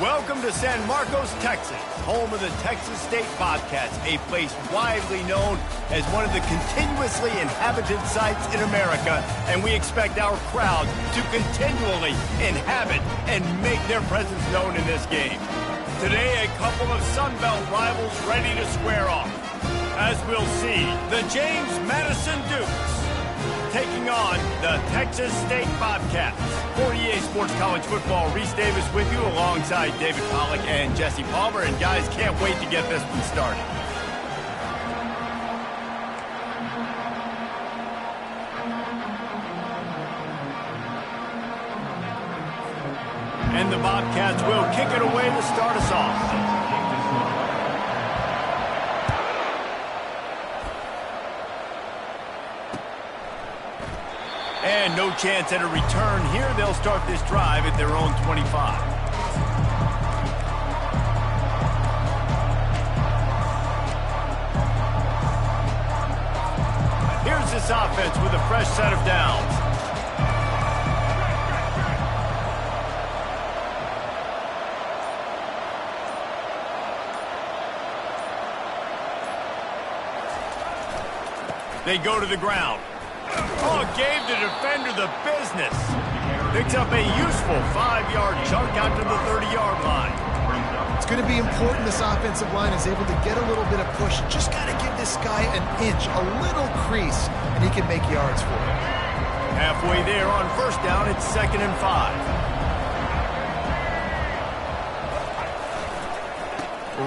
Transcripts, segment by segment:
Welcome to San Marcos, Texas, home of the Texas State Bobcats, a place widely known as one of the continuously inhabited sites in America, and we expect our crowd to continually inhabit and make their presence known in this game. Today, a couple of Sun Belt rivals ready to square off. As we'll see, the James Madison Dukes taking on the Texas State Bobcats. For EA Sports College Football, Reese Davis with you alongside David Pollack and Jesse Palmer. And guys, can't wait to get this one started. And the Bobcats will kick it away to start us off. And no chance at a return here. They'll start this drive at their own 25. Here's this offense with a fresh set of downs. They go to the ground. Oh, gave the defender the business. Picks up a useful 5-yard chunk out to the 30-yard line. It's going to be important this offensive line is able to get a little bit of push. Just got to give this guy an inch, a little crease, and he can make yards for it. Halfway there on first down, it's 2nd and 5.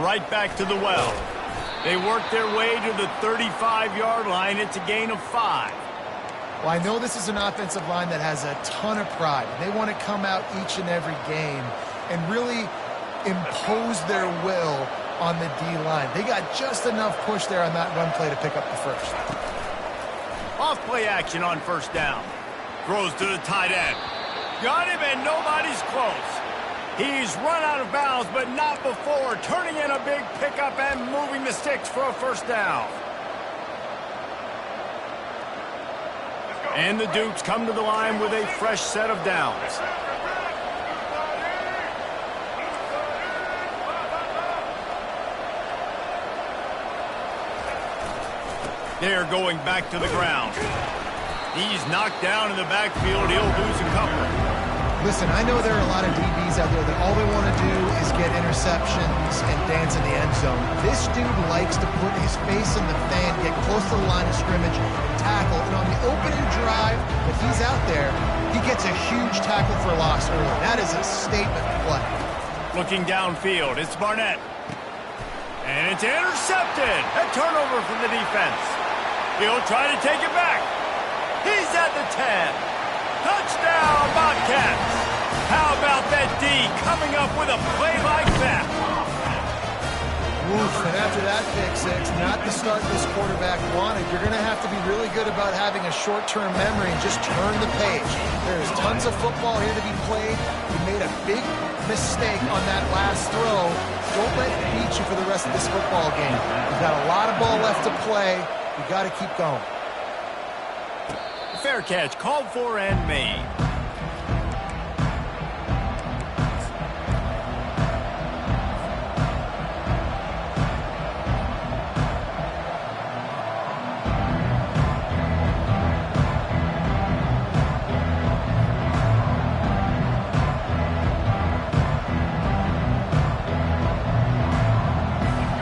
Right back to the well. They work their way to the 35-yard line. It's a gain of 5. Well, I know this is an offensive line that has a ton of pride. They want to come out each and every game and really impose their will on the D-line. They got just enough push there on that run play to pick up the first. Off play action on first down. Throws to the tight end. Got him and nobody's close. He's run out of bounds, but not before turning in a big pickup and moving the sticks for a first down. And the Dukes come to the line with a fresh set of downs. They're going back to the ground. He's knocked down in the backfield. He'll lose a couple. Listen, I know there are a lot of DBs out there that all they want to do is get interceptions and dance in the end zone. This dude likes to put his face in the fan, get close to the line of scrimmage, and tackle. And on the opening drive, if he's out there, he gets a huge tackle for loss early. That is a statement play. Looking downfield, it's Barnett. And it's intercepted. A turnover for the defense. He'll try to take it back. He's at the 10. Touchdown, Bobcats! How about that D coming up with a play like that? Oof, and after that pick six, not the start this quarterback wanted. You're going to have to be really good about having a short-term memory and just turn the page. There's tons of football here to be played. You made a big mistake on that last throw. Don't let it beat you for the rest of this football game. You've got a lot of ball left to play. You've got to keep going. Fair catch, called for and made.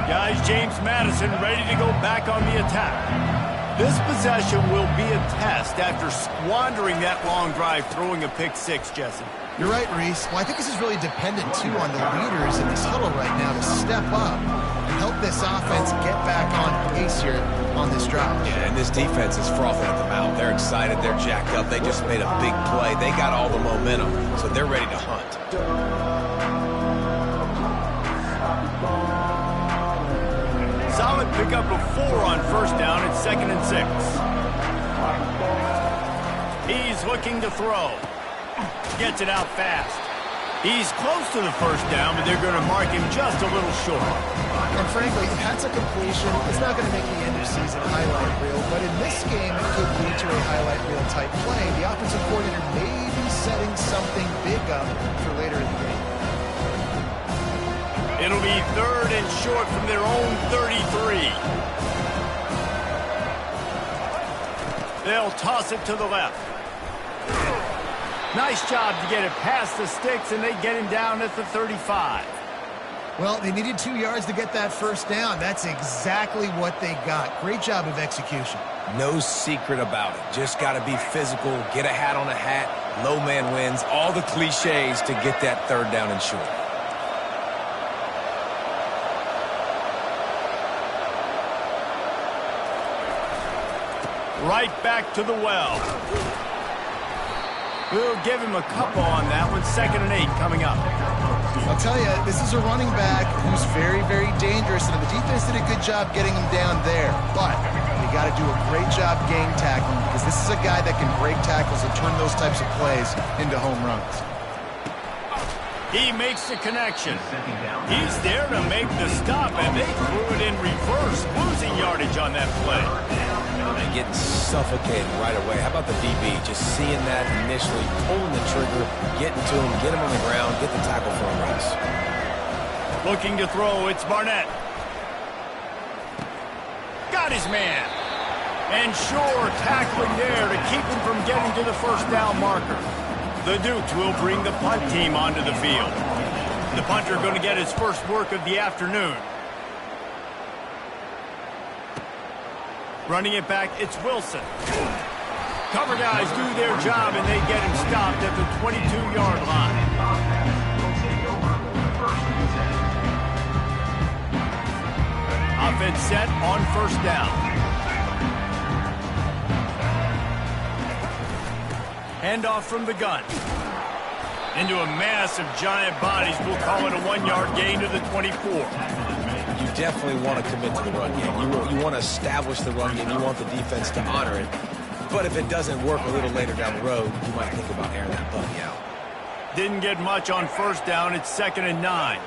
Guys, James Madison ready to go back on the attack. This possession will be a test after squandering that long drive, throwing a pick six, Jesse. You're right, Reese. Well, I think this is really dependent, too, on the leaders in this huddle right now to step up and help this offense get back on pace here on this drive. Yeah, and this defense is frothing at the mouth. They're excited. They're jacked up. They just made a big play. They got all the momentum, so they're ready to hunt. Solid pickup of 4 on first down. It's 2nd and 6. He's looking to throw. Gets it out fast. He's close to the first down, but they're going to mark him just a little short. And frankly, if that's a completion, it's not going to make the end of season highlight reel, but in this game, it could lead to a highlight reel type play. The offensive coordinator may be setting something big up for later in the game. It'll be 3rd and short from their own 33. They'll toss it to the left. Nice job to get it past the sticks, and they get him down at the 35. Well, they needed 2 yards to get that first down. That's exactly what they got. Great job of execution. No secret about it. Just got to be physical, get a hat on a hat, low man wins, all the cliches to get that 3rd down and short. Right back to the well. We'll give him a couple on that one. 2nd and 8 coming up. I'll tell you, this is a running back who's very, very dangerous, and the defense did a good job getting him down there. But they got to do a great job gang tackling, because this is a guy that can break tackles and turn those types of plays into home runs. He makes the connection. He's there to make the stop, and they threw it in reverse, losing yardage on that play. And getting suffocated right away. How about the DB? Just seeing that initially, pulling the trigger, getting to him, get him on the ground, get the tackle for him, Russ. Looking to throw, it's Barnett. Got his man. And sure, tackling there to keep him from getting to the first down marker. The Dukes will bring the punt team onto the field. The punter going to get his first work of the afternoon. Running it back, it's Wilson. Cover guys do their job, and they get him stopped at the 22-yard line. Offense set on first down. Handoff from the gun. Into a mass of giant bodies. We'll call it a 1-yard gain to the 24. You definitely want to commit to the run game. You want to establish the run game. You want the defense to honor it. But if it doesn't work a little later down the road, you might think about airing that puppy out. Didn't get much on first down. It's 2nd and 9.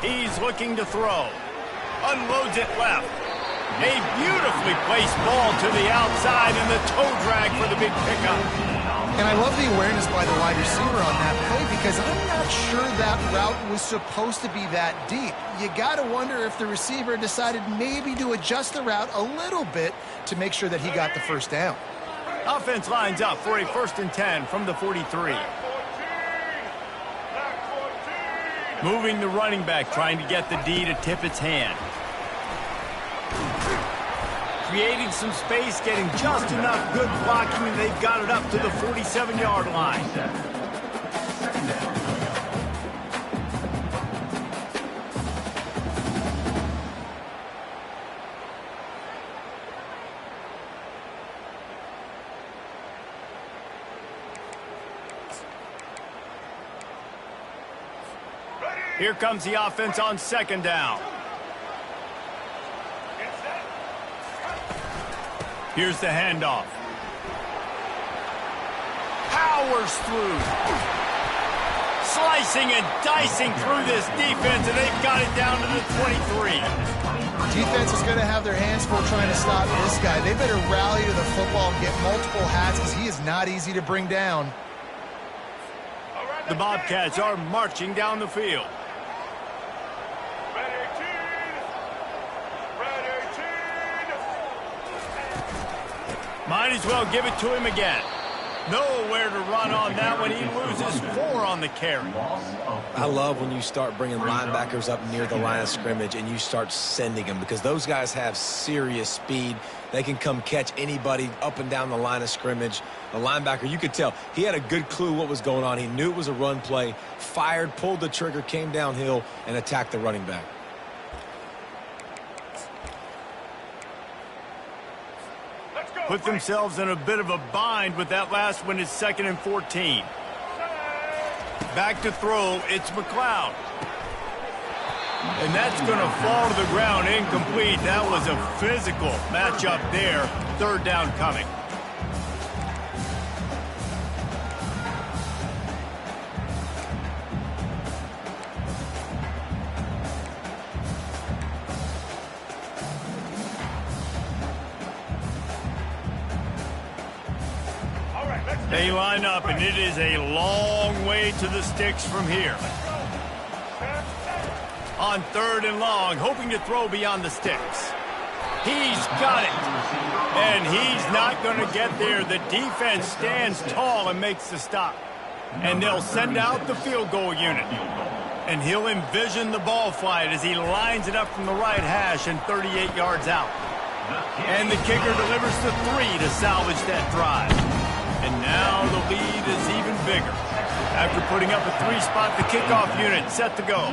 He's looking to throw. Unloads it left. A beautifully placed ball to the outside, and the toe drag for the big pickup. And I love the awareness by the wide receiver on that play, because I'm not sure that route was supposed to be that deep. You got to wonder if the receiver decided maybe to adjust the route a little bit to make sure that he got the first down. Offense lines up for a 1st and 10 from the 43. Moving the running back, trying to get the D to tip its hand. Creating some space, getting just enough good blocking, and they've got it up to the 47-yard line. Here comes the offense on 2nd down. Here's the handoff. Powers through. Slicing and dicing through this defense, and they've got it down to the 23. Defense is going to have their hands full trying to stop this guy. They better rally to the football and get multiple hats, because he is not easy to bring down. The Bobcats are marching down the field. Might as well give it to him again. Nowhere to run on that one. He loses 4 on the carry. I love when you start bringing linebackers up near the line of scrimmage and you start sending them, because those guys have serious speed. They can come catch anybody up and down the line of scrimmage. The linebacker, you could tell, he had a good clue what was going on. He knew it was a run play, fired, pulled the trigger, came downhill, and attacked the running back. Put themselves in a bit of a bind with that last one. Is 2nd and 14. Back to throw, it's McLeod. And that's going to fall to the ground, incomplete. That was a physical matchup there. 3rd down coming. They line up, and it is a long way to the sticks from here. On 3rd and long, hoping to throw beyond the sticks. He's got it. And he's not going to get there. The defense stands tall and makes the stop. And they'll send out the field goal unit. And he'll envision the ball flight as he lines it up from the right hash and 38 yards out. And the kicker delivers the 3 to salvage that drive. And now the lead is even bigger. After putting up a 3-spot, the kickoff unit set to go.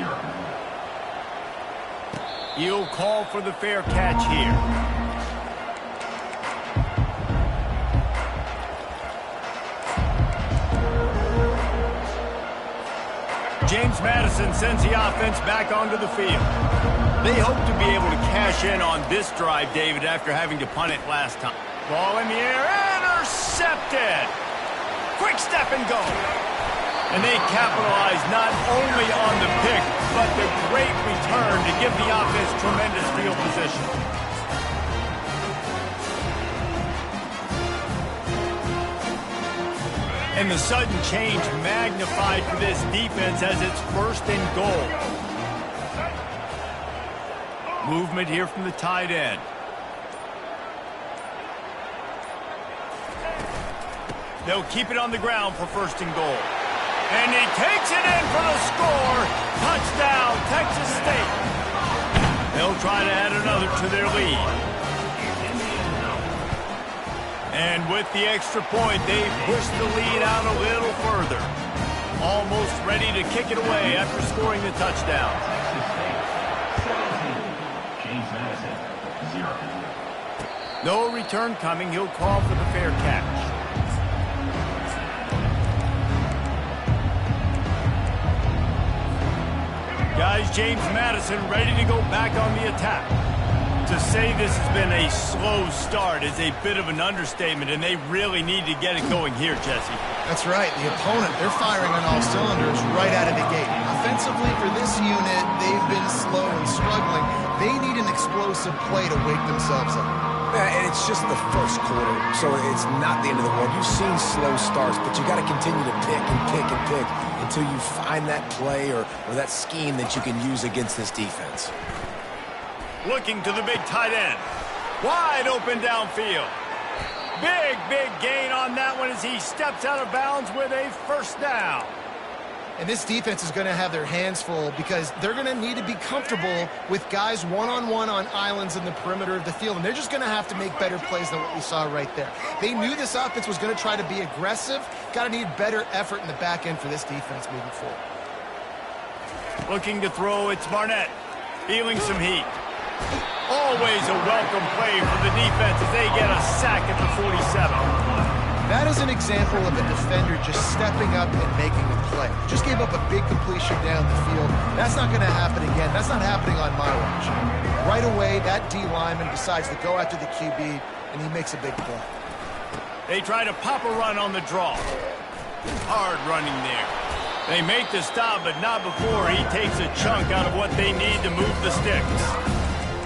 He'll call for the fair catch here. James Madison sends the offense back onto the field. They hope to be able to cash in on this drive, David, after having to punt it last time. Ball in the air, intercepted. Quick step and go. And they capitalize not only on the pick, but the great return to give the offense tremendous field position. And the sudden change magnified for this defense as it's 1st and goal. Movement here from the tight end. They'll keep it on the ground for 1st and goal. And he takes it in for the score. Touchdown, Texas State. They'll try to add another to their lead. And with the extra point, they push the lead out a little further. Almost ready to kick it away after scoring the touchdown. No return coming. He'll call for the fair catch. Guys, James Madison ready to go back on the attack. To say this has been a slow start is a bit of an understatement, and they really need to get it going here, Jesse. That's right. The opponent, they're firing on all cylinders right out of the gate. Offensively, for this unit, they've been slow and struggling. They need an explosive play to wake themselves up. Yeah, and it's just the 1st quarter, so it's not the end of the world. You've seen slow starts, but you got to continue to pick and pick and pick until you find that play or that scheme that you can use against this defense. Looking to the big tight end. Wide open downfield. Big gain on that one as he steps out of bounds with a 1st down. And this defense is going to have their hands full because they're going to need to be comfortable with guys one-on-one on islands in the perimeter of the field. And they're just going to have to make better plays than what we saw right there. They knew this offense was going to try to be aggressive. Got to need better effort in the back end for this defense moving forward. Looking to throw, it's Barnett. Feeling some heat. Always a welcome play for the defense as they get a sack at the 47. That is an example of a defender just stepping up and making a play. Just gave up a big completion down the field. That's not going to happen again. That's not happening on my watch. Right away, that D lineman decides to go after the QB, and he makes a big play. They try to pop a run on the draw. Hard running there. They make the stop, but not before he takes a chunk out of what they need to move the sticks.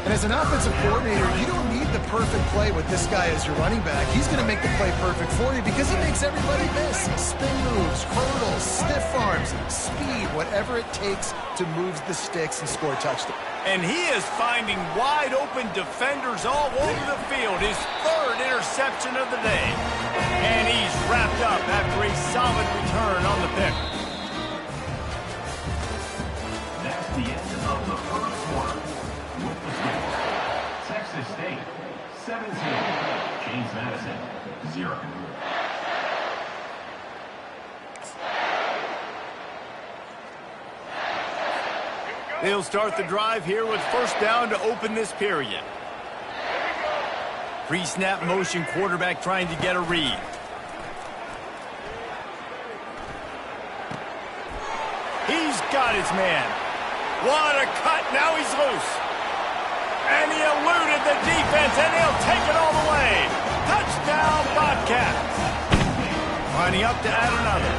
And as an offensive coordinator, you don't need the perfect play with this guy as your running back. He's going to make the play perfect for you because he makes everybody miss. Spin moves, hurdles, stiff arms, speed, whatever it takes to move the sticks and score a touchdown. And he is finding wide open defenders all over the field. His 3rd interception of the day. And he's wrapped up after a solid return on the pick. That's the end of the 1st quarter. With the score, Texas State 17, James Madison 0. They'll start the drive here with 1st down to open this period. Pre-snap motion, quarterback trying to get a read. He's got his man. What a cut. Now he's loose. And he eluded the defense, and he'll take it all the way. Touchdown, Bobcats. Lining up to add another.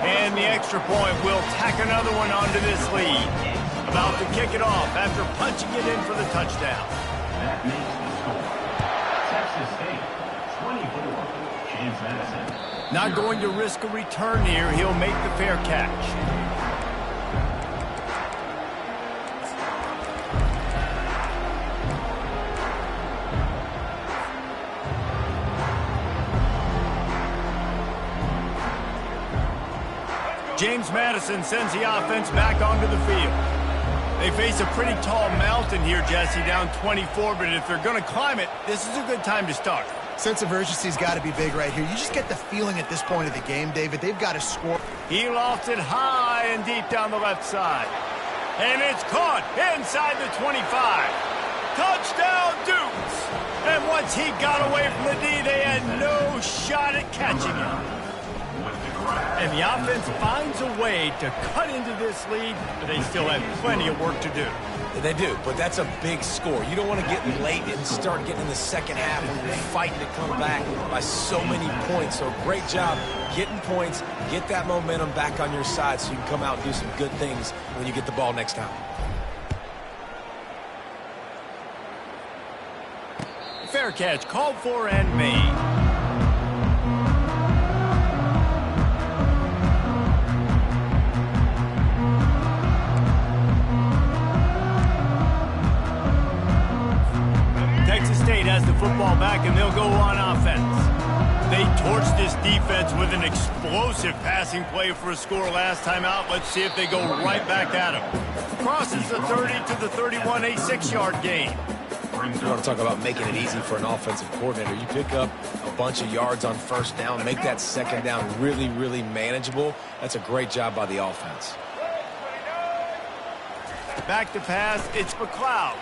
And the extra point will tack another one onto this lead. About to kick it off after punching it in for the touchdown. That makes the score. Texas State James Madison. Not going to risk a return here. He'll make the fair catch. James Madison sends the offense back onto the field. They face a pretty tall mountain here, Jesse, down 24, but if they're going to climb it, this is a good time to start. Sense of urgency's got to be big right here. You just get the feeling at this point of the game, David, they've got to score. He lofts it high and deep down the left side. And it's caught inside the 25. Touchdown, Dukes! And once he got away from the D, they had no shot at catching him. And the offense finds a way to cut into this lead, but they still have plenty of work to do. They do, but that's a big score. You don't want to get late and start getting in the second half when you're fighting to come back by so many points. So great job getting points, get that momentum back on your side so you can come out and do some good things when you get the ball next time. Fair catch called for and made. Texas State has the football back, and they'll go on offense. They torched this defense with an explosive passing play for a score last time out. Let's see if they go right back at them. Crosses the 30 to the 31, a 6-yard gain. You want to talk about making it easy for an offensive coordinator. You pick up a bunch of yards on first down, make that second down really, really manageable. That's a great job by the offense. Back to pass, it's McLeod.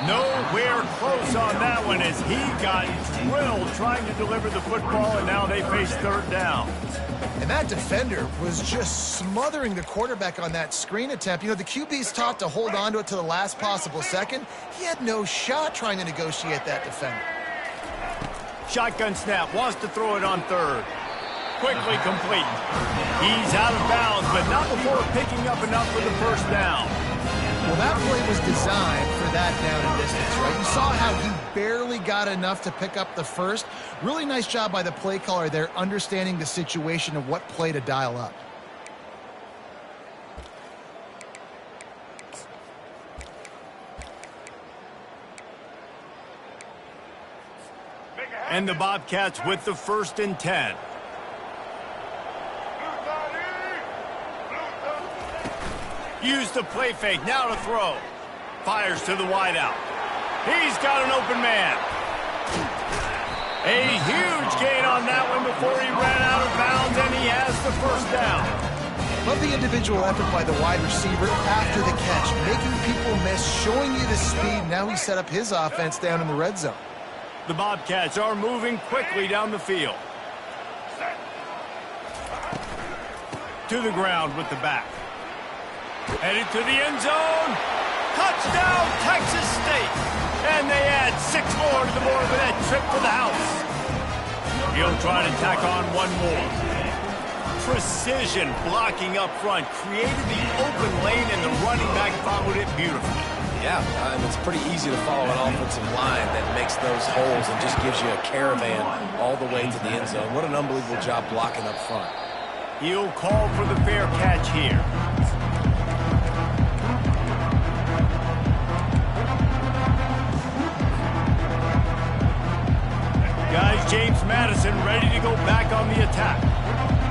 Nowhere close on that one as he got drilled trying to deliver the football, and now they face third down. And that defender was just smothering the quarterback on that screen attempt. You know, the QB's taught to hold on to it to the last possible second. He had no shot trying to negotiate that defender. Shotgun snap, wants to throw it on third. Quickly complete. He's out of bounds, but not before picking up enough for the first down. Well, that play was designed for that down and distance, right? You saw how he barely got enough to pick up the first. Really nice job by the play caller there, understanding the situation of what play to dial up. And the Bobcats with the 1st and 10. Use the play fake, now to throw. Fires to the wideout. He's got an open man. A huge gain on that one before he ran out of bounds, and he has the first down. Love the individual effort by the wide receiver after the catch, making people miss, showing you the speed. Now he set up his offense down in the red zone. The Bobcats are moving quickly down the field. To the ground with the back. Headed to the end zone. Touchdown, Texas State. And they add 6 more to the board with that trip to the house. He'll try to tack on one more. Precision blocking up front. Created the open lane, and the running back followed it beautifully. Yeah, it's pretty easy to follow an offensive line that makes those holes and just gives you a caravan all the way to the end zone. What an unbelievable job blocking up front. He'll call for the fair catch here. Guys, James Madison ready to go back on the attack.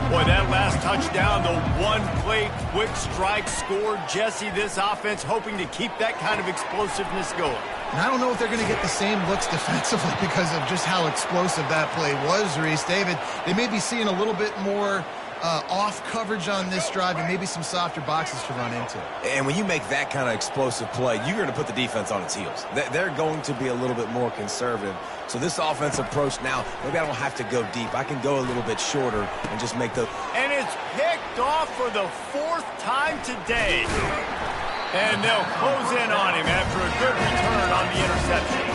Boy, that last touchdown, the one-play quick strike scored. Jesse, this offense hoping to keep that kind of explosiveness going. And I don't know if they're going to get the same looks defensively because of just how explosive that play was, Reese. David, they may be seeing a little bit more off coverage on this drive and maybe some softer boxes to run into. And when you make that kind of explosive play, you're going to put the defense on its heels. They're going to be a little bit more conservative. So this offense approach now, maybe I don't have to go deep. I can go a little bit shorter and just make the... And it's picked off for the 4th time today. And they'll close in on him after a good return on the interception.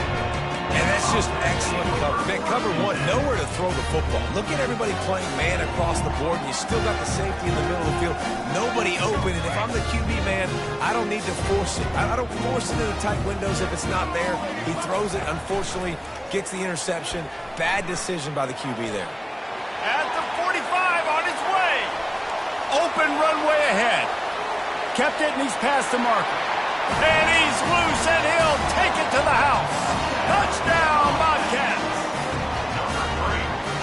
And that's just excellent cover. Man, cover one, nowhere to throw the football. Look at everybody playing man across the board, and you still got the safety in the middle of the field. Nobody open, and if I'm the QB, man, I don't need to force it. I don't force it into tight windows if it's not there. He throws it, unfortunately, gets the interception. Bad decision by the QB there. At the 45, on his way. Open runway ahead. Kept it, and he's past the marker. And he's loose, and he'll take it to the house. Touchdown, Bobcats.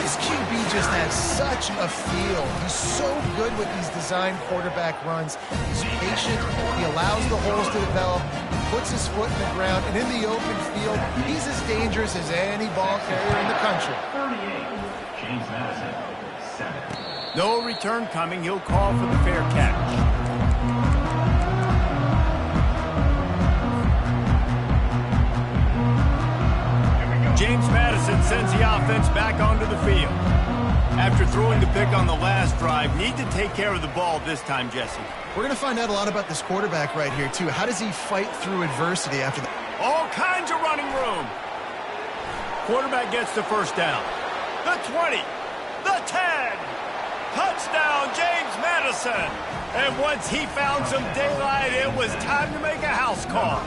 This QB just has such a feel. He's so good with these design quarterback runs. He's patient. He allows the holes to develop. Puts his foot in the ground. And in the open field, he's as dangerous as any ball carrier in the country. 38, James Madison, 7. No return coming. He'll call for the fair catch. James Madison sends the offense back onto the field. After throwing the pick on the last drive, need to take care of the ball this time, Jesse. We're going to find out a lot about this quarterback right here, too. How does he fight through adversity after that? All kinds of running room. Quarterback gets the first down. The 20, the 10. Touchdown, James Madison. And once he found some daylight, it was time to make a house call.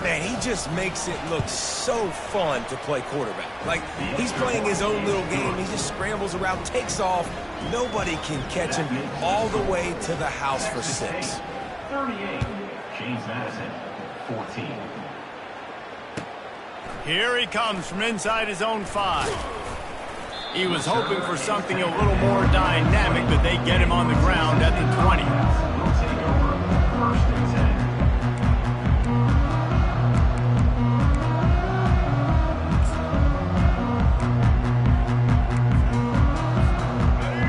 Man, he just makes it look so fun to play quarterback. Like, he's playing his own little game. He just scrambles around, takes off. Nobody can catch him all the way to the house for 6. 38, James Madison, 14. Here he comes from inside his own 5. He was hoping for something a little more dynamic, but they get him on the ground at the 20. Will take over first and 10.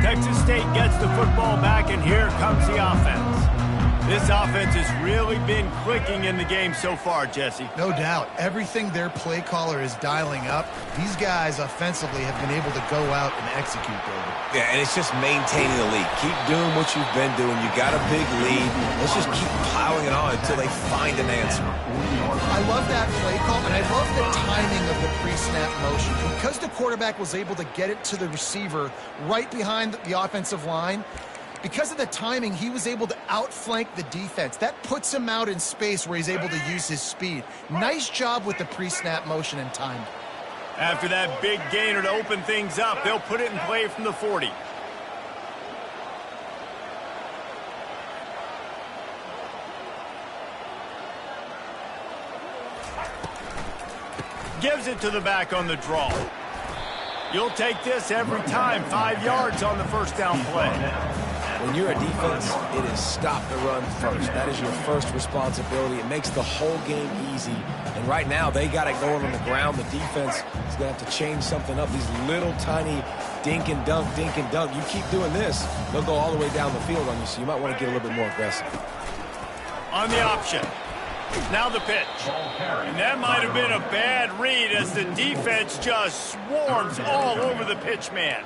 Texas State gets the football back, and here comes the offense. This offense has really been clicking in the game so far, Jesse. No doubt. Everything their play caller is dialing up, these guys offensively have been able to go out and execute, David. Yeah, and it's just maintaining the lead. Keep doing what you've been doing. You got a big lead. Let's just keep piling it on until they find an answer. I love that play call, and I love the timing of the pre-snap motion. Because the quarterback was able to get it to the receiver right behind the offensive line, because of the timing, he was able to outflank the defense. That puts him out in space where he's able to use his speed. Nice job with the pre-snap motion and time. After that big gainer to open things up, they'll put it in play from the 40. Gives it to the back on the draw. You'll take this every time. 5 yards on the first down play. When you're a defense, it is stop the run first. That is your first responsibility. It makes the whole game easy. And right now, they got it going on the ground. The defense is going to have to change something up. These little tiny dink and dunk, dink and dunk. You keep doing this, they'll go all the way down the field on you, so you might want to get a little bit more aggressive. On the option. Now the pitch. And that might have been a bad read as the defense just swarms all over the pitch man.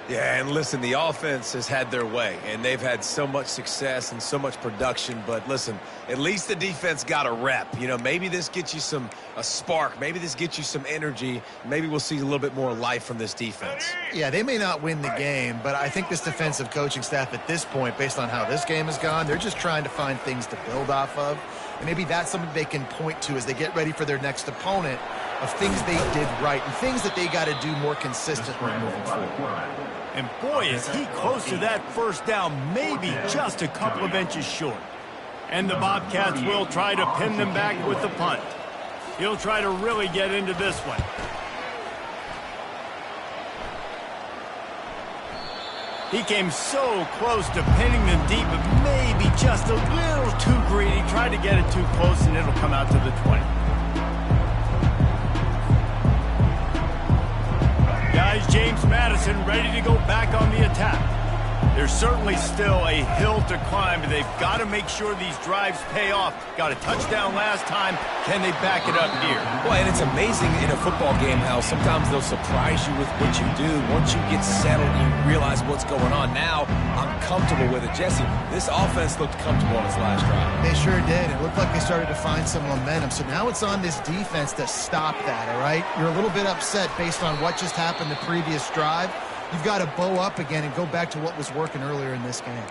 Yeah, and listen, the offense has had their way, and they've had so much success and so much production. But listen, at least the defense got a rep. You know, maybe this gets you a spark. Maybe this gets you some energy. Maybe we'll see a little bit more life from this defense. Yeah, they may not win the game, but I think this defensive coaching staff at this point, based on how this game has gone, they're just trying to find things to build off of. And maybe that's something they can point to as they get ready for their next opponent of things they did right and things that they got to do more consistently moving forward. And boy, is he close to that first down, maybe just a couple of inches short. And the Bobcats will try to pin them back with the punt. He'll try to really get into this one. He came so close to pinning them deep, but maybe just a little too greedy. Tried to get it too close, and it'll come out to the 20. Guys, James Madison ready to go back on the attack. There's certainly still a hill to climb, but they've got to make sure these drives pay off. Got a touchdown last time. Can they back it up here? Well, and it's amazing in a football game how sometimes they'll surprise you with what you do. Once you get settled, you realize what's going on. Now, I'm comfortable with it. Jesse, this offense looked comfortable on its last drive. They sure did. It looked like they started to find some momentum. So now it's on this defense to stop that, all right? You're a little bit upset based on what just happened the previous drive. you've got to bow up again and go back to what was working earlier in this game.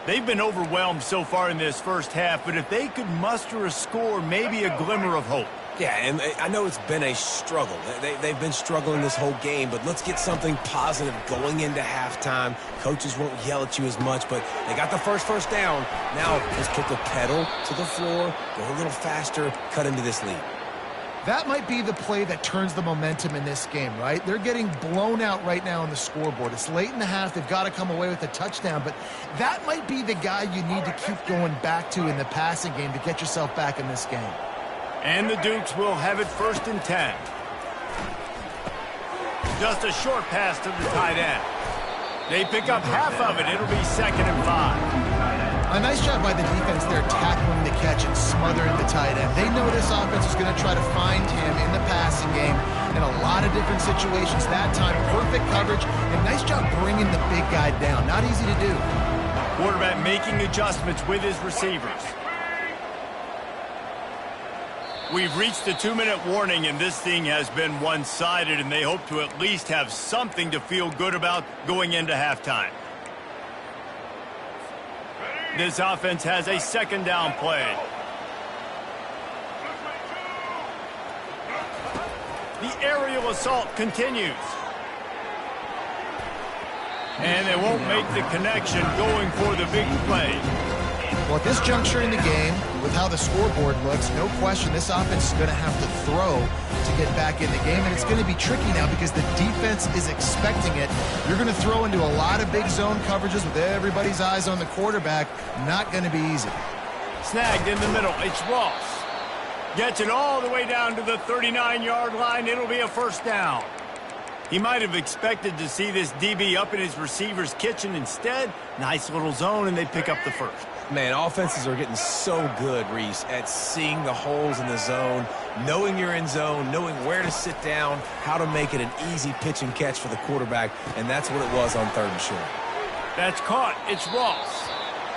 They've been overwhelmed so far in this first half, but if they could muster a score, maybe a glimmer of hope. Yeah, and I know it's been a struggle. They've been struggling this whole game, but let's get something positive going into halftime. Coaches won't yell at you as much, but they got the first down. Now let's put the pedal to the floor, go a little faster, cut into this lead. That might be the play that turns the momentum in this game, right? They're getting blown out right now on the scoreboard. It's late in the half. They've got to come away with a touchdown, but that might be the guy you need to keep going back to in the passing game to get yourself back in this game. And the Dukes will have it 1st and 10. Just a short pass to the tight end. They pick up half of it. It'll be 2nd and 5. A nice job by the defense there tackling the catch and smothering the tight end. They know this offense is going to try to find him in the passing game in a lot of different situations. That time, perfect coverage, and nice job bringing the big guy down. Not easy to do. Quarterback making adjustments with his receivers. We've reached the 2-minute warning, and this thing has been one-sided, and they hope to at least have something to feel good about going into halftime. This offense has a 2nd down play. The aerial assault continues. And they won't make the connection going for the big play. Well, at this juncture in the game, with how the scoreboard looks, no question this offense is going to have to throw to get back in the game, and it's going to be tricky now because the defense is expecting it. You're going to throw into a lot of big zone coverages with everybody's eyes on the quarterback. Not going to be easy. Snagged in the middle. It's Ross. Gets it all the way down to the 39-yard line. It'll be a 1st down. He might have expected to see this DB up in his receiver's kitchen. Instead, nice little zone, and they pick up the 1st. Man, offenses are getting so good, Reese, at seeing the holes in the zone, knowing you're in zone, knowing where to sit down, how to make it an easy pitch and catch for the quarterback, and that's what it was on 3rd and short. That's caught. It's Ross.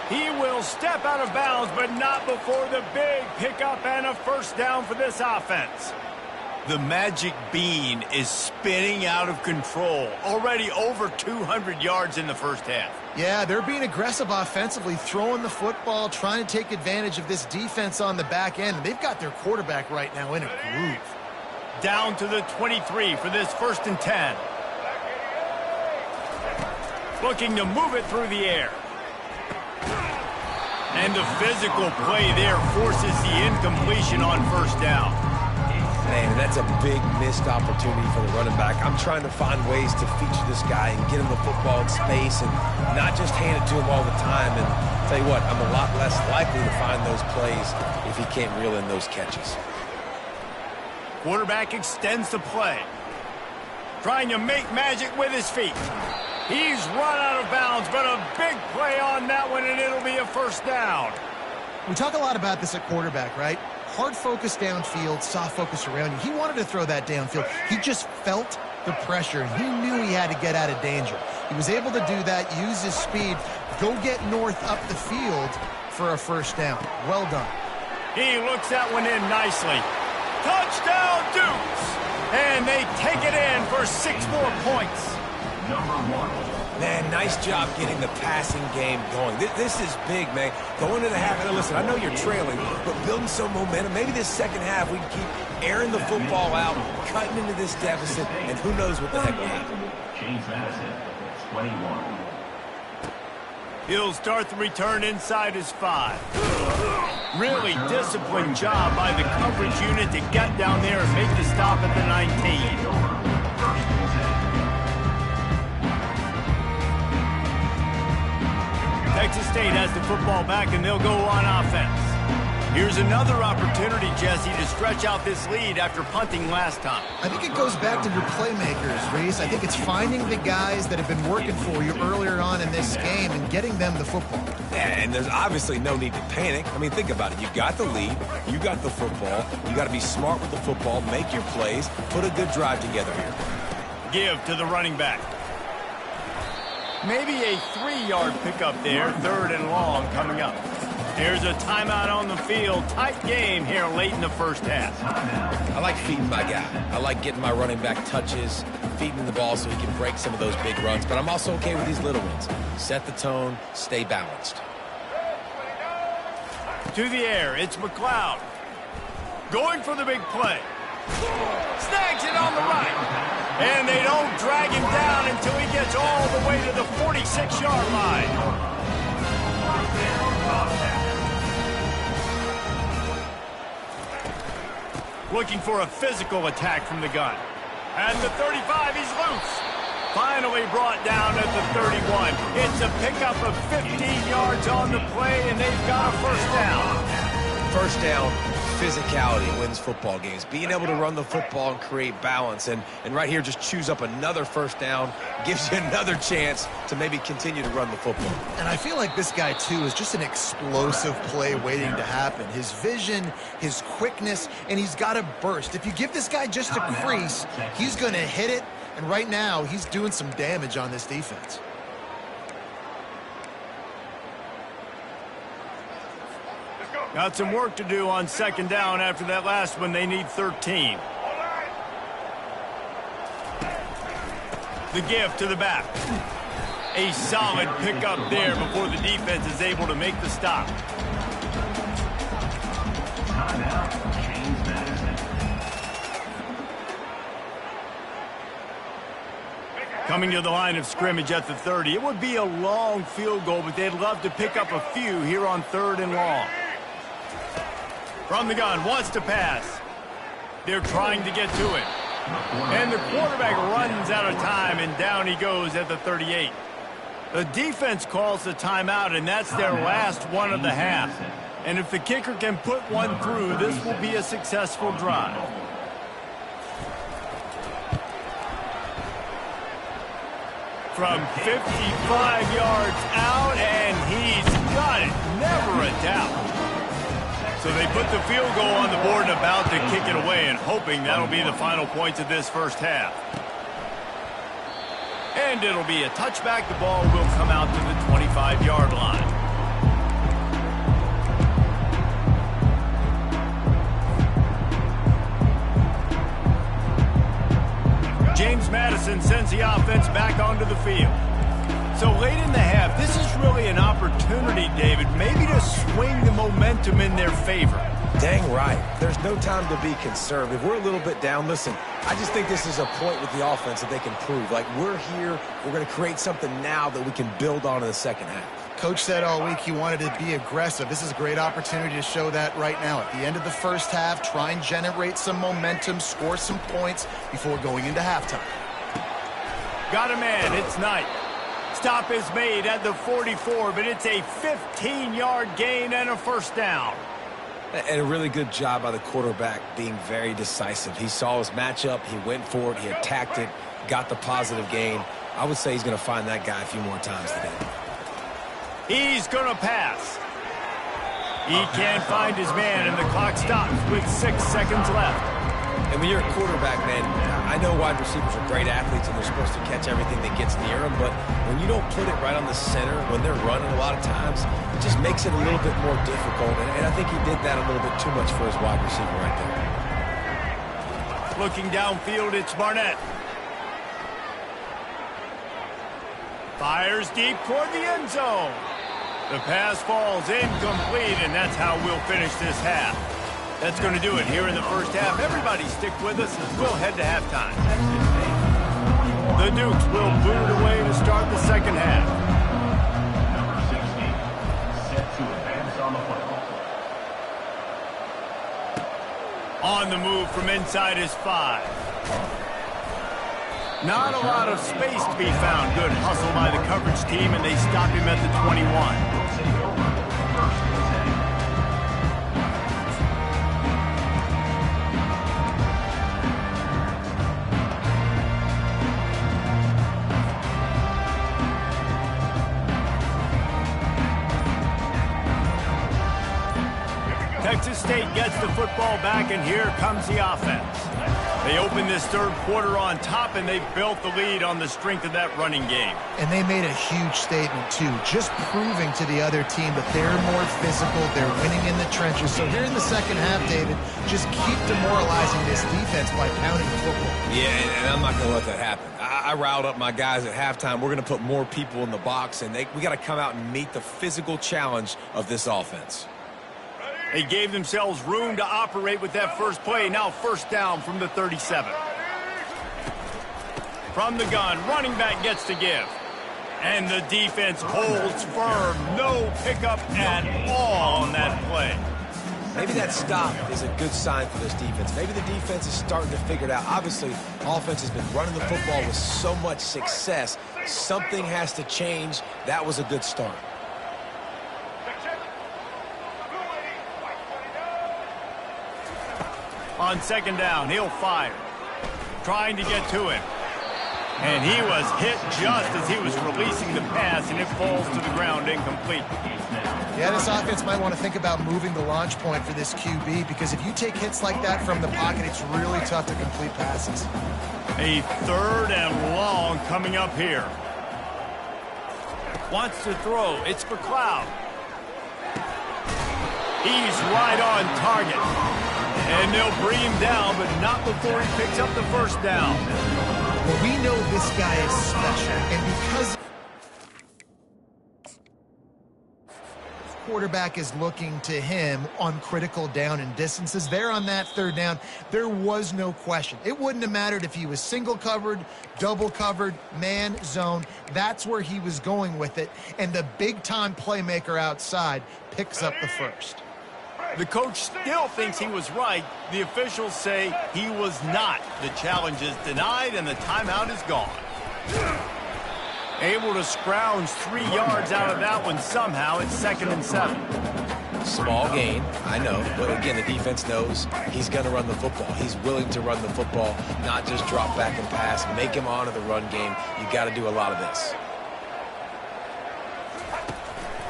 He will step out of bounds, but not before the big pickup and a 1st down for this offense. The magic bean is spinning out of control. Already over 200 yards in the first half. Yeah, they're being aggressive offensively, throwing the football, trying to take advantage of this defense on the back end. They've got their quarterback right now in a groove. Down to the 23 for this 1st and 10. Looking to move it through the air. And the physical play there forces the incompletion on 1st down. Man, that's a big missed opportunity for the running back. I'm trying to find ways to feature this guy and get him the football in space and not just hand it to him all the time. And tell you what, I'm a lot less likely to find those plays if he can't reel in those catches. Quarterback extends the play. Trying to make magic with his feet. He's run out of bounds, but a big play on that one, and it'll be a 1st down. We talk a lot about this at quarterback, right? Hard focus downfield, soft focus around you. He wanted to throw that downfield. He just felt the pressure, and he knew he had to get out of danger. He was able to do that, use his speed, go get north up the field for a 1st down. Well done. He looks that one in nicely. Touchdown, Dukes! And they take it in for 6 more points. Number 1. Man, nice job getting the passing game going. This is big, man. Going into the half, and listen, I know you're trailing, but building some momentum. Maybe this 2nd half we can keep airing the football out, cutting into this deficit, and who knows what the heck will happen. James Madison, 21. He'll start the return inside his 5. Really disciplined job by the coverage unit to get down there and make the stop at the 19. Texas State has the football back, and they'll go on offense. Here's another opportunity, Jesse, to stretch out this lead after punting last time. I think it goes back to your playmakers, Reese. I think it's finding the guys that have been working for you earlier on in this game and getting them the football. Yeah, and there's obviously no need to panic. I mean, think about it. You got the lead. You got the football. You got to be smart with the football, make your plays, put a good drive together here. Give to the running back. Maybe a 3-yard pickup there, 3rd and long coming up. Here's a timeout on the field. Tight game here late in the first half. I like feeding my guy. I like getting my running back touches, feeding the ball so he can break some of those big runs. But I'm also okay with these little ones. Set the tone, stay balanced. To the air, it's McLeod. Going for the big play. Snags it on the right. And they don't drag him down until he gets all the way to the 46-yard line. Looking for a physical attack from the gun. At the 35, he's loose. Finally brought down at the 31. It's a pickup of 15 yards on the play, and they've got a first down. First down, physicality wins football games. Being able to run the football and create balance. And right here, just choose up another first down. Gives you another chance to maybe continue to run the football. And I feel like this guy, too, is just an explosive play waiting to happen. His vision, his quickness, and he's got a burst. If you give this guy just a crease, he's going to hit it. And right now, he's doing some damage on this defense. Got some work to do on second down after that last one. They need 13. The give to the back. A solid pickup there before the defense is able to make the stop. Coming to the line of scrimmage at the 30. It would be a long field goal, but they'd love to pick up a few here on 3rd and long. From the gun, wants to pass. They're trying to get to it. And the quarterback runs out of time, and down he goes at the 38. The defense calls the timeout, and that's their last one of the half. And if the kicker can put one through, this will be a successful drive. From 55 yards out, and he's got it. Never a doubt. So they put the field goal on the board and about to kick it away, and hoping that'll be the final points of this first half. And it'll be a touchback. The ball will come out to the 25-yard line. James Madison sends the offense back onto the field. So late in the half, this is really an opportunity, David, maybe to swing the momentum in their favor. Dang right. There's no time to be conservative. We're a little bit down. Listen, I just think this is a point with the offense that they can prove. Like, we're here, we're going to create something now that we can build on in the second half. Coach said all week he wanted to be aggressive. This is a great opportunity to show that right now. At the end of the first half, try and generate some momentum, score some points before going into halftime. Got a man. It's Knight. Stop is made at the 44, but it's a 15-yard gain and a first down. And a really good job by the quarterback being very decisive. He saw his matchup, he went for it, he attacked it, got the positive gain. I would say he's going to find that guy a few more times today. He's going to pass. He can't find his man, and the clock stops with 6 seconds left. And when you're a quarterback, man, I know wide receivers are great athletes and they're supposed to catch everything that gets near them, but when you don't put it right on the center, when they're running a lot of times, it just makes it a little bit more difficult. And I think he did that a little bit too much for his wide receiver right there. Looking downfield, it's Barnett. Fires deep toward the end zone. The pass falls incomplete, and that's how we'll finish this half. That's going to do it here in the first half. Everybody stick with us as we'll head to halftime. The Dukes will boot it away to start the second half. Number 60, set to advance on the football. On the move from inside is 5. Not a lot of space to be found. Good hustle by the coverage team, and they stop him at the 21. Texas State gets the football back, and here comes the offense. They open this third quarter on top, and they built the lead on the strength of that running game. And they made a huge statement, too, just proving to the other team that they're more physical, they're winning in the trenches. So here in the second half, David, just keep demoralizing this defense by pounding the football. Yeah, and I'm not going to let that happen. I riled up my guys at halftime. We're going to put more people in the box, and we got to come out and meet the physical challenge of this offense. They gave themselves room to operate with that first play. Now first down from the 37. From the gun, running back gets to give. And the defense holds firm. No pickup at all on that play. Maybe that stop is a good sign for this defense. Maybe the defense is starting to figure it out. Obviously, offense has been running the football with so much success. Something has to change. That was a good start. On second down, he'll fire. Trying to get to it. And he was hit just as he was releasing the pass, and it falls to the ground incomplete. Yeah, this offense might want to think about moving the launch point for this QB, because if you take hits like that from the pocket, it's really tough to complete passes. A third and long coming up here. Wants to throw. It's for Cloud. He's right on target. And they'll bring him down, but not before he picks up the first down. Well, we know this guy is special, and because quarterback is looking to him on critical down and distances, there on that third down, there was no question. It wouldn't have mattered if he was single covered, double covered, man, zone. That's where he was going with it, and the big-time playmaker outside picks up the first. The coach still thinks he was right. The officials say he was not. The challenge is denied, and the timeout is gone. Able to scrounge 3 yards out of that one somehow. It's 2nd and 7. Small gain, I know. But again, the defense knows he's going to run the football. He's willing to run the football, not just drop back and pass. Make him honor the run game. You got to do a lot of this.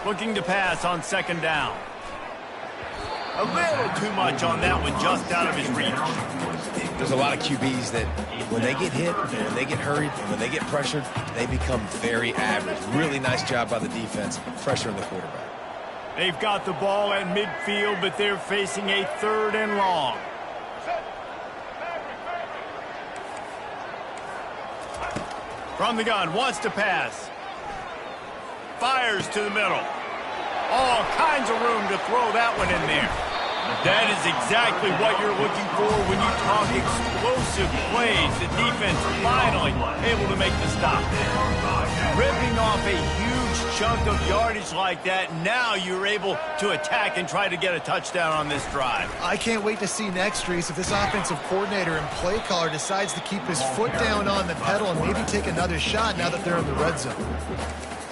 Looking to pass on second down. A little too much on that one, just out of his reach. There's a lot of QBs that when they get hit, when they get hurried, when they get pressured, they become very average. Really nice job by the defense, pressuring the quarterback. They've got the ball at midfield, but they're facing a third and long. From the gun, wants to pass. Fires to the middle. All kinds of room to throw that one in there. That is exactly what you're looking for when you talk explosive plays. The defense finally able to make the stop. Ripping off a huge chunk of yardage like that, now you're able to attack and try to get a touchdown on this drive. I can't wait to see next, Reese, if this offensive coordinator and play caller decides to keep his foot down on the pedal and maybe take another shot now that they're in the red zone.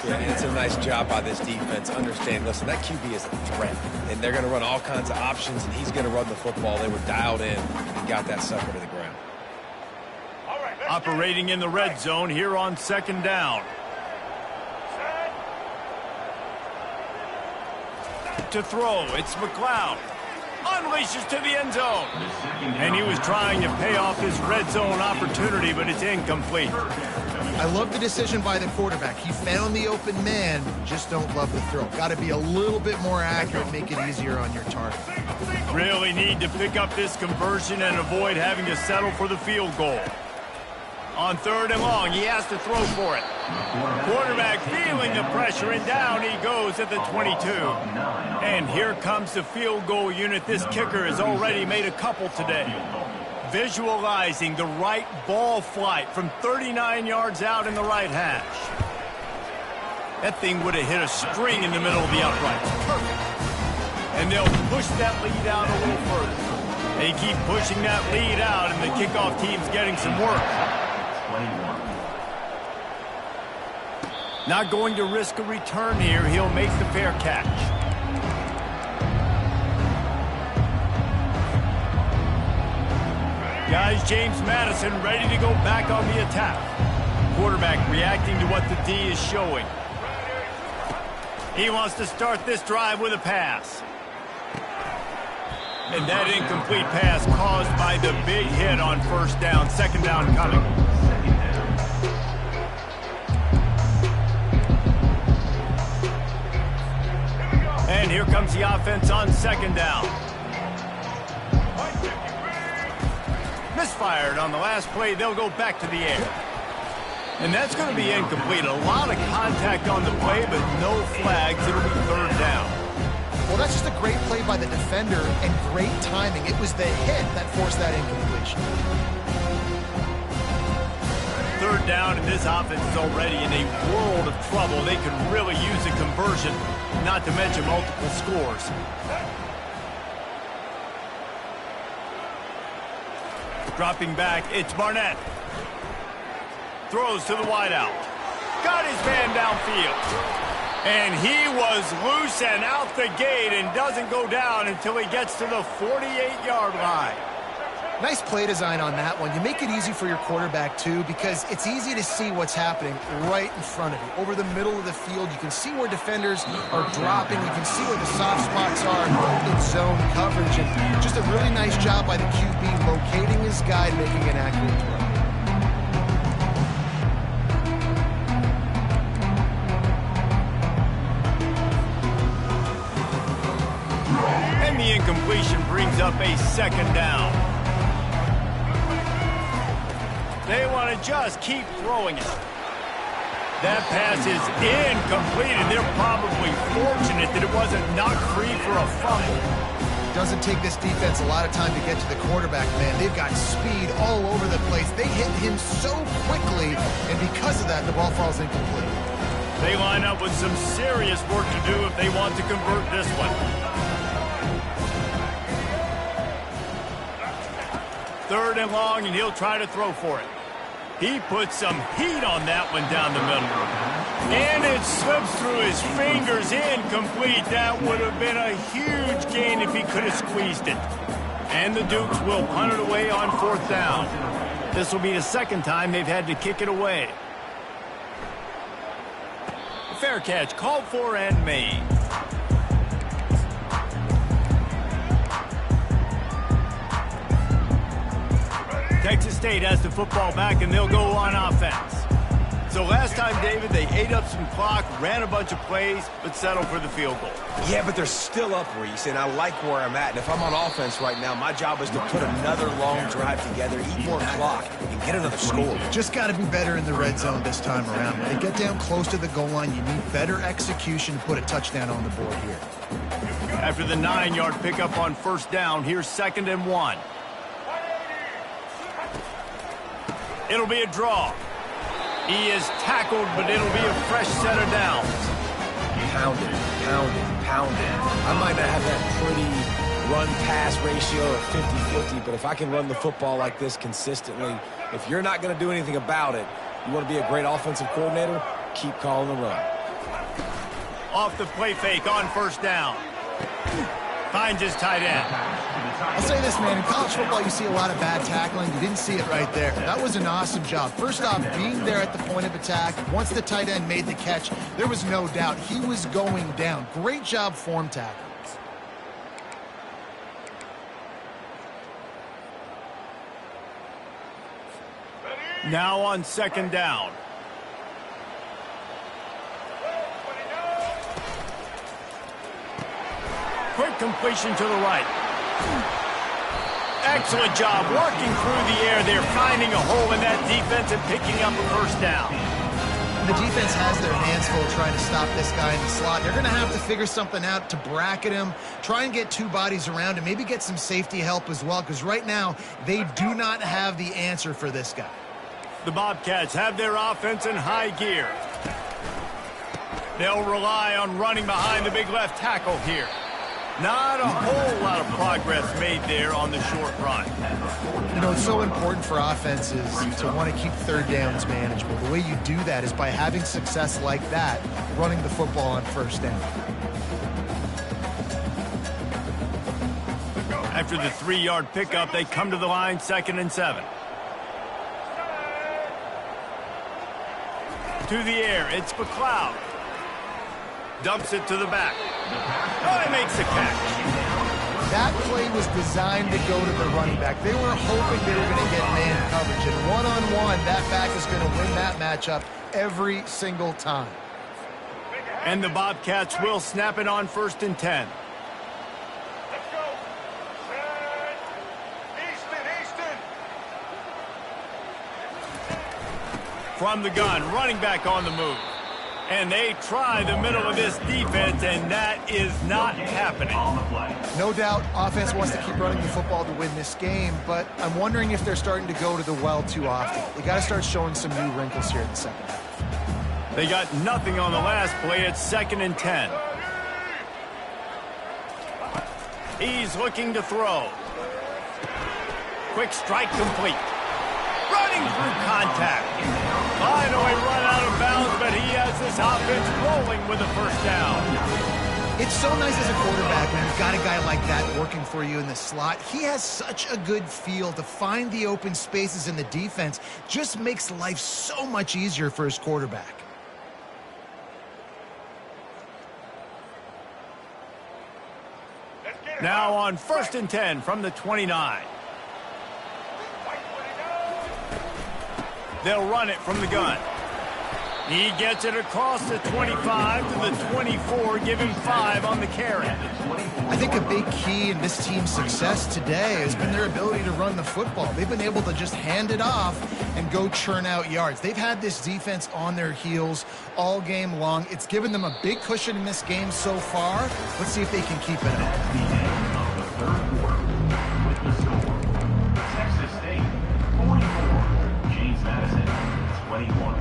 Yeah, it's a nice job by this defense. Understand, listen, that QB is a threat, and they're going to run all kinds of options, and he's going to run the football. They were dialed in and got that sucker to the ground. Operating in the red zone here on second down. To throw, it's McLeod. Unleashes to the end zone. And he was trying to pay off his red zone opportunity, but it's incomplete. I love the decision by the quarterback. He found the open man, just don't love the throw. Got to be a little bit more accurate, make it easier on your target. Really need to pick up this conversion and avoid having to settle for the field goal. On third and long, he has to throw for it. Quarterback feeling the pressure, and down he goes at the 22. And here comes the field goal unit. This kicker has already made a couple today. Visualizing the right ball flight from 39 yards out in the right hash. That thing would have hit a string in the middle of the uprights. Perfect. And they'll push that lead out a little further. They keep pushing that lead out, and the kickoff team's getting some work. Not going to risk a return here. He'll make the fair catch. Guys, James Madison ready to go back on the attack. Quarterback reacting to what the D is showing. He wants to start this drive with a pass. And that incomplete pass caused by the big hit on first down. Second down coming. And here comes the offense on second down. Misfired on the last play. They'll go back to the air. And that's going to be incomplete. A lot of contact on the play, but no flags. It'll be third down. Well, that's just a great play by the defender and great timing. It was the hit that forced that incompletion. Third down, and this offense is already in a world of trouble. They could really use a conversion, not to mention multiple scores. Dropping back, it's Barnett. Throws to the wideout. Got his man downfield. And he was loose and out the gate and doesn't go down until he gets to the 48-yard line. Nice play design on that one. You make it easy for your quarterback, too, because it's easy to see what's happening right in front of you. Over the middle of the field, you can see where defenders are dropping. You can see where the soft spots are in zone coverage. And just a really nice job by the QB locating his guy and making an accurate throw. And the incompletion brings up a second down. They want to just keep throwing it. That pass is incomplete, and they're probably fortunate that it wasn't knocked free for a fumble. Doesn't take this defense a lot of time to get to the quarterback, man. They've got speed all over the place. They hit him so quickly, and because of that, the ball falls incomplete. They line up with some serious work to do if they want to convert this one. Third and long, and he'll try to throw for it. He puts some heat on that one down the middle. And it slips through his fingers, incomplete. That would have been a huge gain if he could have squeezed it. And the Dukes will punt it away on fourth down. This will be the second time they've had to kick it away. Fair catch, called for and made. Texas State has the football back, and they'll go on offense. So last time, David, they ate up some clock, ran a bunch of plays, but settled for the field goal. Yeah, but they're still up, Reese, and I like where I'm at. And if I'm on offense right now, my job is to put another long drive together, eat more clock, and get another score. Just got to be better in the red zone this time around. When they get down close to the goal line, you need better execution to put a touchdown on the board here. After the 9-yard pickup on first down, here's 2nd and 1. It'll be a draw. He is tackled, but it'll be a fresh set of downs. Pounded, pounded, pounded. I might not have that pretty run-pass ratio of 50-50, but if I can run the football like this consistently, if you're not going to do anything about it, you want to be a great offensive coordinator, keep calling the run. Off the play fake on first down. Finds his tight end. I'll say this, man. In college football, you see a lot of bad tackling. You didn't see it right there. That was an awesome job. First off, being there at the point of attack. Once the tight end made the catch, there was no doubt he was going down. Great job form tackling. Now on 2nd down. Quick completion to the right. Excellent job working through the air. They're finding a hole in that defense and picking up a first down. The defense has their hands full trying to stop this guy in the slot. They're going to have to figure something out to bracket him, try and get two bodies around him, maybe get some safety help as well, because right now they do not have the answer for this guy. The Bobcats have their offense in high gear. They'll rely on running behind the big left tackle here. Not a whole lot of progress made there on the short run. You know, it's so important for offenses to want to keep third downs manageable. The way you do that is by having success like that, running the football on first down. After the 3-yard pickup, they come to the line, 2nd and 7. To the air, it's McLeod. Dumps it to the back. Oh, he makes the catch. That play was designed to go to the running back. They were hoping they were going to get man coverage. And one-on-one, that back is going to win that matchup every single time. And the Bobcats will snap it on 1st and 10. Let's go. Easton. From the gun, running back on the move. And they try the middle of this defense, and that is not happening. No doubt, offense wants to keep running the football to win this game, but I'm wondering if they're starting to go to the well too often. They got to start showing some new wrinkles here in the second half. They got nothing on the last play. It's 2nd and 10. He's looking to throw. Quick strike complete. Running through contact. Finally run out of bounds, but he has this offense rolling with a first down. It's so nice as a quarterback when you've got a guy like that working for you in the slot. He has such a good feel to find the open spaces in the defense. Just makes life so much easier for his quarterback. Now on 1st and 10 from the 29. They'll run it from the gun. He gets it across the 25 to the 24, give him 5 on the carry. I think a big key in this team's success today has been their ability to run the football. They've been able to just hand it off and go churn out yards. They've had this defense on their heels all game long. It's given them a big cushion in this game so far. Let's see if they can keep it up. Texas State 44, James Madison 21.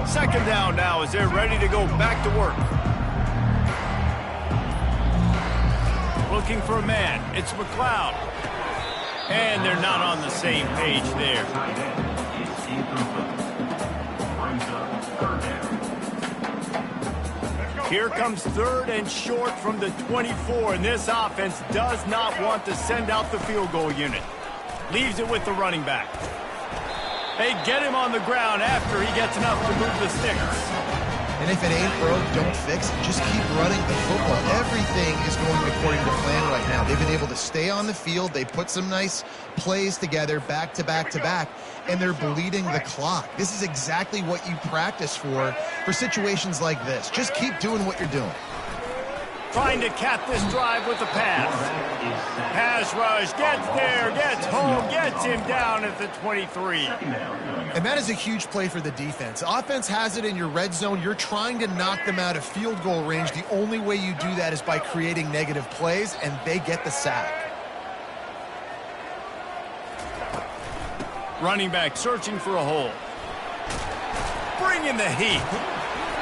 Second down now as they're ready to go back to work. Looking for a man. It's McLeod. And they're not on the same page there. Here comes 3rd and short from the 24, and this offense does not want to send out the field goal unit. Leaves it with the running back. They get him on the ground after he gets enough to move the sticks. And if it ain't broke, don't fix it. Just keep running the football. Everything is going according to plan right now. They've been able to stay on the field. They put some nice plays together back to back to back, and they're bleeding the clock. This is exactly what you practice for situations like this. Just keep doing what you're doing. Trying to cap this drive with a pass. Pass rush, gets there, gets home, gets him down at the 23. And that is a huge play for the defense. Offense has it in your red zone. You're trying to knock them out of field goal range. The only way you do that is by creating negative plays, and they get the sack. Running back searching for a hole. Bringing the heat.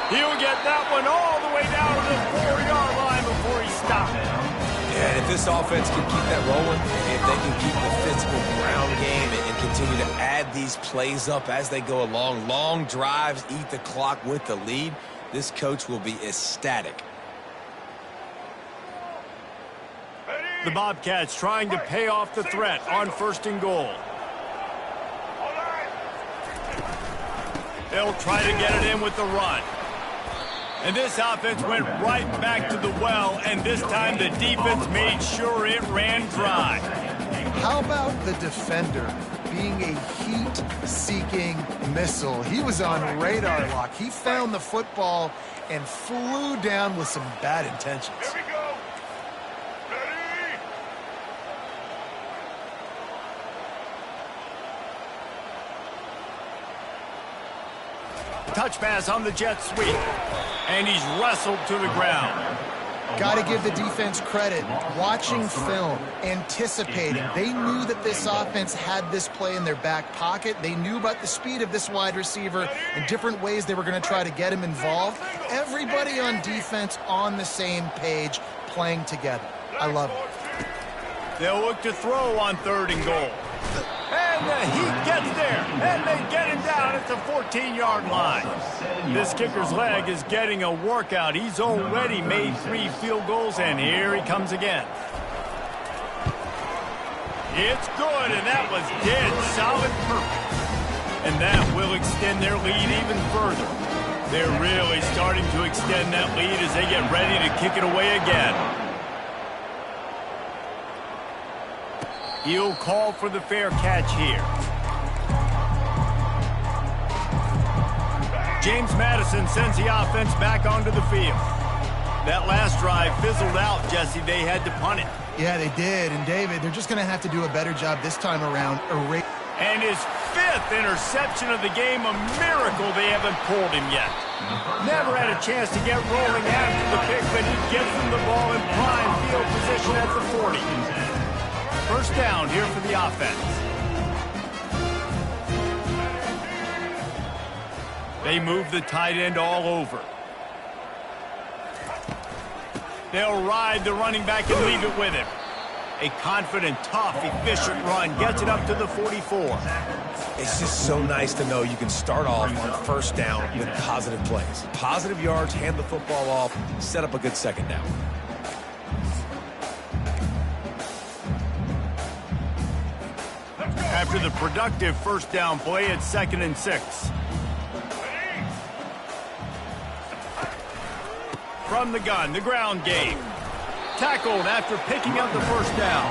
He'll get that one all the way down to the 4-yard line before he stops. Yeah, and if this offense can keep that rolling, if they can keep the physical ground game and continue to add these plays up as they go along, long drives, eat the clock with the lead, this coach will be ecstatic. The Bobcats trying to pay off the threat on 1st and goal. They'll try to get it in with the run. And this offense went right back to the well, and this time the defense made sure it ran dry. How about the defender being a heat-seeking missile? He was on radar lock. He found the football and flew down with some bad intentions. Here we go. Ready? Touch pass on the jet sweep. And he's wrestled to the ground. Got to give the defense credit. Watching film, anticipating. They knew that this offense had this play in their back pocket. They knew about the speed of this wide receiver and different ways they were going to try to get him involved. Everybody on defense on the same page, playing together. I love it. They'll look to throw on 3rd and goal. And the heat gets there, and they get him down at the 14-yard line. This kicker's leg is getting a workout. He's already made 3 field goals, and here he comes again. It's good, and that was dead solid perfect. And that will extend their lead even further. They're really starting to extend that lead as they get ready to kick it away again. He'll call for the fair catch here. James Madison sends the offense back onto the field. That last drive fizzled out, Jesse. They had to punt it. Yeah, they did. And, David, they're just going to have to do a better job this time around. And his 5th interception of the game, a miracle they haven't pulled him yet. Never had a chance to get rolling after the pick, but he gives them the ball in prime field position at the 40. First down here for the offense. They move the tight end all over. They'll ride the running back and leave it with him. A confident, tough, efficient run gets it up to the 44. It's just so nice to know you can start off on first down with positive plays. Positive yards, hand the football off, set up a good second down. After the productive first down play, it's 2nd and 6. From the gun, the ground game. Tackled after picking up the first down.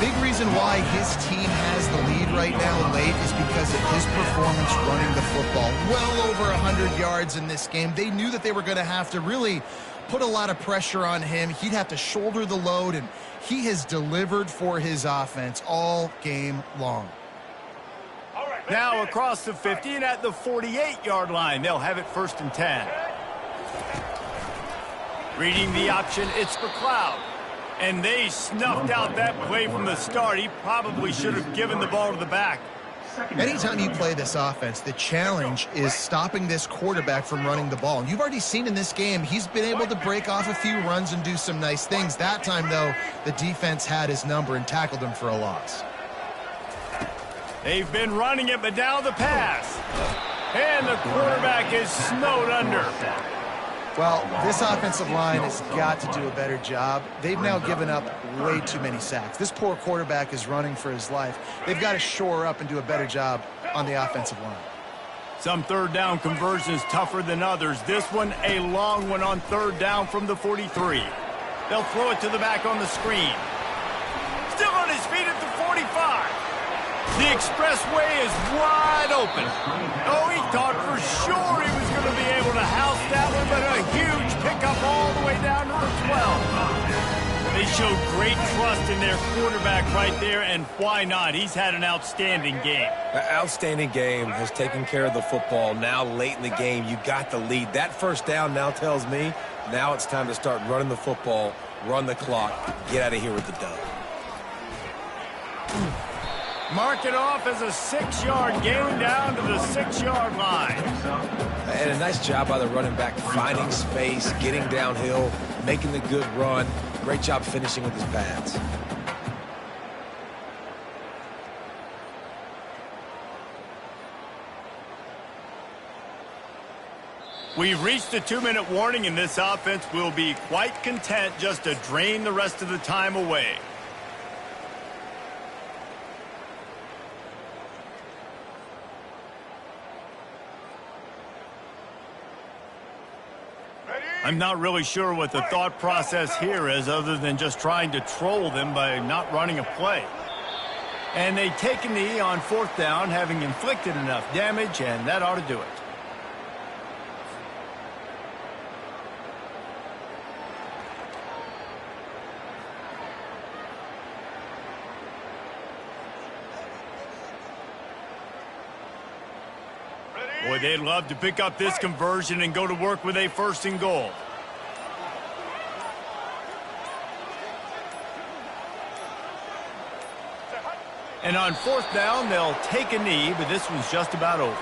Big reason why his team has the lead right now late is because of his performance running the football. Well over 100 yards in this game. They knew that they were going to have to really put a lot of pressure on him. He'd have to shoulder the load, and he has delivered for his offense all game long. Now across the 50 and at the 48-yard line, they'll have it 1st and 10. Reading the option, it's McLeod. And they snuffed out that play from the start. He probably should have given the ball to the back. Anytime you play this offense, the challenge is stopping this quarterback from running the ball. And you've already seen in this game, he's been able to break off a few runs and do some nice things. That time, though, the defense had his number and tackled him for a loss. They've been running it, but now the pass. And the quarterback is snowed under. Well, this offensive line has got to do a better job. They've now given up way too many sacks. This poor quarterback is running for his life. They've got to shore up and do a better job on the offensive line. Some third down conversions tougher than others. This one, a long one on 3rd down from the 43. They'll throw it to the back on the screen. Still on his feet at the 45. The expressway is wide open. Oh, he thought for sure he was going to be able to house that one, but a huge pickup all the way down to the 12. They showed great trust in their quarterback right there, and why not? He's had an outstanding game. An outstanding game, has taken care of the football. Now late in the game, you got the lead. That first down now tells me now it's time to start running the football, run the clock, get out of here with the dub. Mark it off as a 6-yard gain down to the 6-yard line. And a nice job by the running back, finding space, getting downhill, making the good run. Great job finishing with his pads. We've reached the 2-minute warning, and this offense will be quite content just to drain the rest of the time away. I'm not really sure what the thought process here is other than just trying to troll them by not running a play. And they take a knee on 4th down, having inflicted enough damage, and that ought to do it. Boy, they'd love to pick up this conversion and go to work with a 1st and goal. And on 4th down, they'll take a knee, but this one's just about over.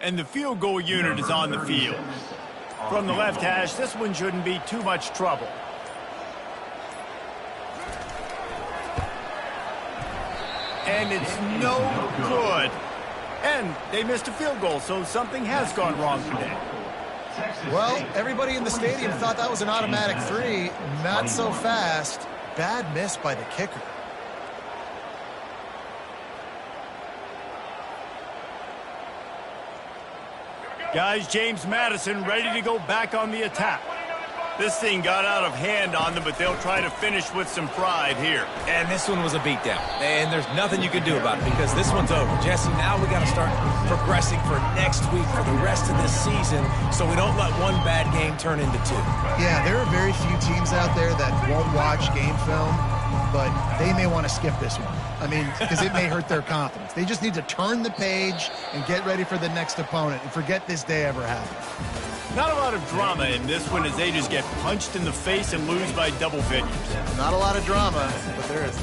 and the field goal unit is on the field. From the left hash, this one shouldn't be too much trouble. And it's no good. And they missed a field goal, so something has gone wrong today. Well, everybody in the stadium thought that was an automatic 3. Not so fast. Bad miss by the kicker. Guys, James Madison ready to go back on the attack. This thing got out of hand on them, but they'll try to finish with some pride here. And this one was a beatdown. And there's nothing you can do about it because this one's over. Jesse, now we got to start progressing for next week for the rest of this season so we don't let one bad game turn into 2. Yeah, there are very few teams out there that won't watch game film, but they may want to skip this one. I mean, because it may hurt their confidence. They just need to turn the page and get ready for the next opponent and forget this day ever happened. Not a lot of drama in this one as they just get punched in the face and lose by double figures. Not a lot of drama, but there is.